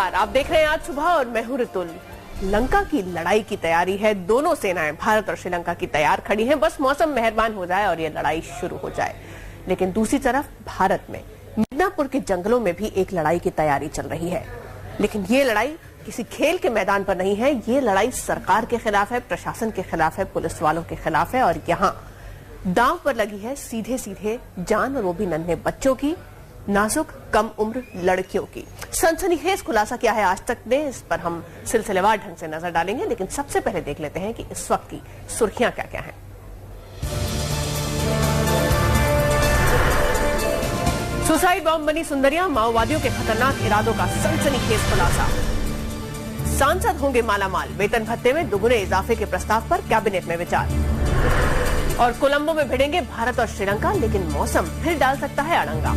नमस्कार, आप देख रहे हैं आज सुबह और मैं हूं ऋतुल। लंका की लड़ाई की तैयारी है। दोनों सेनाएं भारत और श्रीलंका की तैयार खड़ी हैं। बस मौसम मेहरबान हो जाए और ये लड़ाई शुरू हो जाए। लेकिन दूसरी तरफ भारत में मिदनापुर के जंगलों में भी एक लड़ाई की तैयारी चल रही है। लेकिन ये लड़ाई किसी खेल के मैदान पर नहीं है। ये लड़ाई सरकार के खिलाफ है, प्रशासन के खिलाफ है, पुलिस वालों के खिलाफ है। और यहाँ दांव पर लगी है सीधे सीधे जान, और वो भी नन्हे बच्चों की, नाजुक कम उम्र लड़कियों की। सनसनीखेज खुलासा किया है आज तक ने। इस पर हम सिलसिलेवार ढंग से नजर डालेंगे, लेकिन सबसे पहले देख लेते हैं कि इस वक्त की सुर्खियां क्या क्या हैं। सुसाइड बॉम्ब बनी सुंदरियां, माओवादियों के खतरनाक इरादों का सनसनीखेज खुलासा। सांसद होंगे मालामाल, वेतन भत्ते में दुगुने इजाफे के प्रस्ताव पर कैबिनेट में विचार। और कोलंबो में भिड़ेंगे भारत और श्रीलंका, लेकिन मौसम फिर डाल सकता है अड़ंगा।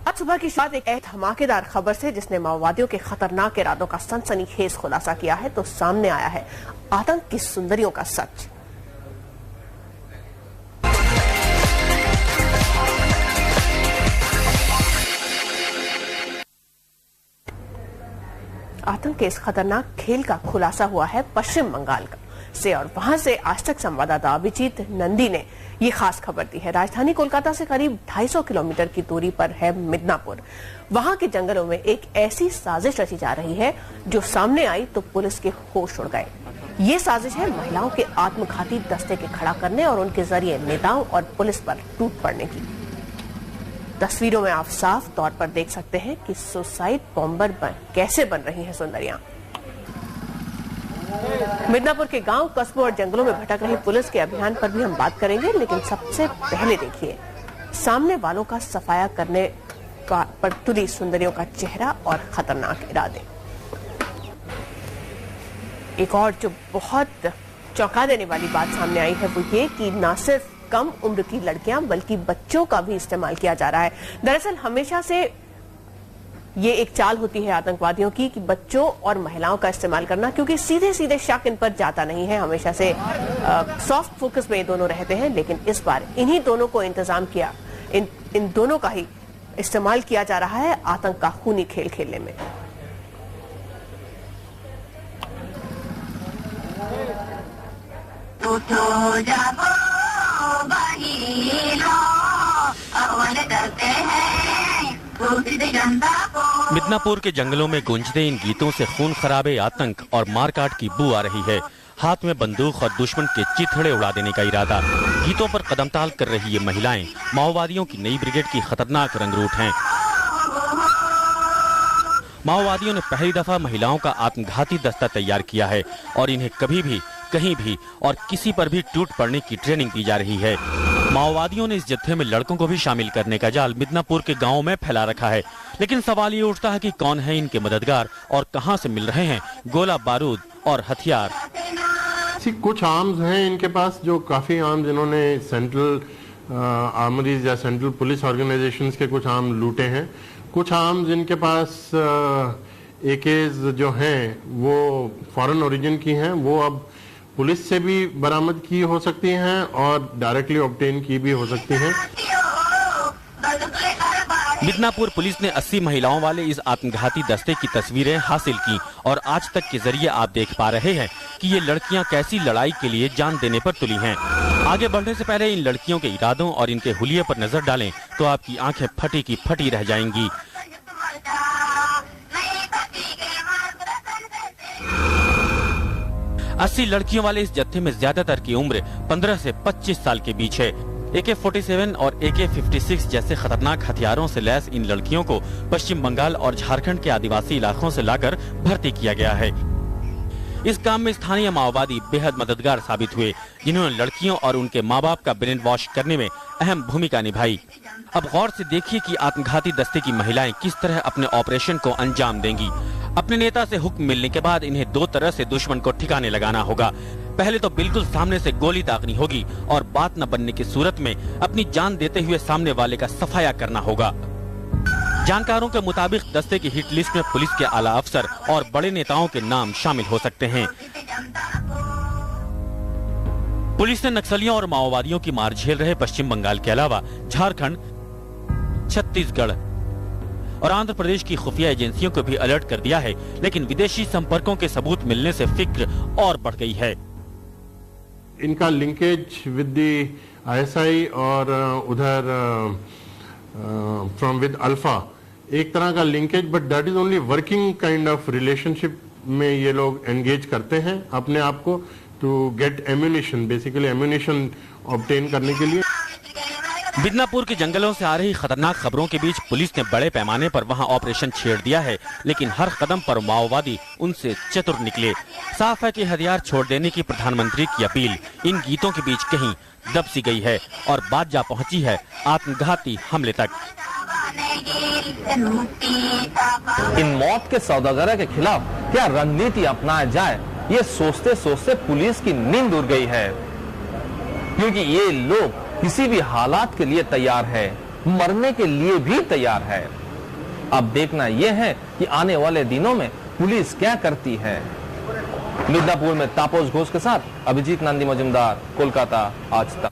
आज सुबह की शुरुआत एक धमाकेदार खबर से, जिसने माओवादियों के खतरनाक इरादों का सनसनीखेज खुलासा किया है। तो सामने आया है आतंक की सुंदरियों का सच। आतंक के इस खतरनाक खेल का खुलासा हुआ है पश्चिम बंगाल से, और वहां से आज तक संवाददाता अभिजीत नंदी ने ये खास खबर दी है। राजधानी कोलकाता से करीब 250 किलोमीटर की दूरी पर है मिदनापुर। वहां के जंगलों में एक ऐसी साजिश रची जा रही है जो सामने आई तो पुलिस के होश उड़ गए। ये साजिश है महिलाओं के आत्मघाती दस्ते के खड़ा करने और उनके जरिए नेताओं और पुलिस पर टूट पड़ने की। तस्वीरों में आप साफ तौर पर देख सकते हैं कि सुसाइड बॉम्बर कैसे बन रही हैं सुंदरियां। मिदनापुर के गांव, कस्बों और जंगलों में भटक रही पुलिस के अभियान पर भी हम बात करेंगे, लेकिन सबसे पहले देखिए सामने वालों का सफाया करने पर तुली सुंदरियों का चेहरा और खतरनाक इरादे। एक और जो बहुत चौंका देने वाली बात सामने आई है वो ये कि न सिर्फ कम उम्र की लड़कियां बल्कि बच्चों का भी इस्तेमाल किया जा रहा है। दरअसल हमेशा से ये एक चाल होती है आतंकवादियों की कि बच्चों और महिलाओं का इस्तेमाल करना, क्योंकि सीधे सीधे शक इन पर जाता नहीं है। हमेशा से सॉफ्ट फोकस में ये दोनों रहते हैं, लेकिन इस बार इन्हीं दोनों को इंतजाम किया, इन दोनों का ही इस्तेमाल किया जा रहा है आतंक का खूनी खेल खेलने में। मिदनापुर के जंगलों में गूंजते इन गीतों से खून खराबे आतंक और मारकाट की बू आ रही है। हाथ में बंदूक और दुश्मन के चिथड़े उड़ा देने का इरादा। गीतों पर कदमताल कर रही ये महिलाएं माओवादियों की नई ब्रिगेड की खतरनाक रंगरूट हैं। माओवादियों ने पहली दफा महिलाओं का आत्मघाती दस्ता तैयार किया है और इन्हें कभी भी, कहीं भी और किसी पर भी टूट पड़ने की ट्रेनिंग दी जा रही है। माओवादियों ने इस जत्थे में लड़कों को भी शामिल करने का जाल मिदनापुर के गांवों में फैला रखा है। लेकिन सवाल ये उठता है कि कौन है इनके मददगार और कहां से मिल रहे हैं गोला बारूद और हथियार। कुछ आर्म्स हैं इनके पास, जो काफी आर्म्स इन्होंने सेंट्रल आर्मरीज या सेंट्रल पुलिस ऑर्गेनाइजेशंस के कुछ आर्म लूटे हैं। कुछ आर्म्स इनके पास एकेज जो हैं वो फॉरेन ओरिजिन की हैं, वो अब पुलिस से भी बरामद की हो सकती हैं और डायरेक्टली ऑब्टेन की भी हो सकती हैं। मिदनापुर पुलिस ने 80 महिलाओं वाले इस आत्मघाती दस्ते की तस्वीरें हासिल की और आज तक के जरिए आप देख पा रहे हैं कि ये लड़कियां कैसी लड़ाई के लिए जान देने पर तुली हैं। आगे बढ़ने से पहले इन लड़कियों के इरादों और इनके हुलिये पर नजर डालें तो आपकी आंखें फटी की फटी रह जाएंगी। अस्सी लड़कियों वाले इस जत्थे में ज्यादातर की उम्र 15 से 25 साल के बीच है। AK-47 और AK-56 जैसे खतरनाक हथियारों से लैस इन लड़कियों को पश्चिम बंगाल और झारखंड के आदिवासी इलाकों से लाकर भर्ती किया गया है। इस काम में स्थानीय माओवादी बेहद मददगार साबित हुए, जिन्होंने लड़कियों और उनके माँ बाप का ब्रेन वॉश करने में अहम भूमिका निभाई। अब गौर से देखिए कि आत्मघाती दस्ते की महिलाएं किस तरह अपने ऑपरेशन को अंजाम देंगी। अपने नेता से हुक्म मिलने के बाद इन्हें दो तरह से दुश्मन को ठिकाने लगाना होगा। पहले तो बिल्कुल सामने से गोली दागनी होगी और बात न बनने की सूरत में अपनी जान देते हुए सामने वाले का सफाया करना होगा। जानकारों के मुताबिक दस्ते की हिट लिस्ट में पुलिस के आला अफसर और बड़े नेताओं के नाम शामिल हो सकते हैं। पुलिस ने नक्सलियों और माओवादियों की मार झेल रहे पश्चिम बंगाल के अलावा झारखंड, छत्तीसगढ़ और आंध्र प्रदेश की खुफिया एजेंसियों को भी अलर्ट कर दिया है, लेकिन विदेशी संपर्कों के सबूत मिलने से फिक्र और बढ़ गई है। इनका लिंकेज विद दी आईएसआई और उधर फ्रॉम विद अल्फा एक तरह का linkage, but that is only working kind of relationship में ये लोग एंगेज करते हैं अपने आप को to get ammunition, basically ammunition obtain करने के लिए। मिदनापुर के जंगलों से आ रही खतरनाक खबरों के बीच पुलिस ने बड़े पैमाने पर वहां ऑपरेशन छेड़ दिया है, लेकिन हर कदम पर माओवादी उनसे चतुर निकले। साफ है कि हथियार छोड़ देने की प्रधानमंत्री की अपील इन गीतों के बीच कहीं दब सी गई है और बात जा पहुंची है आत्मघाती हमले तक। इन मौत के सौदागरों के खिलाफ क्या रणनीति अपनाया जाए, ये सोचते सोचते पुलिस की नींद उड़ गई है, क्योंकि ये लोग किसी भी हालात के लिए तैयार है, मरने के लिए भी तैयार है। अब देखना यह है कि आने वाले दिनों में पुलिस क्या करती है। मिदनापुर में तापस घोष के साथ अभिजीत नंदी मजुमदार, कोलकाता, आज तक।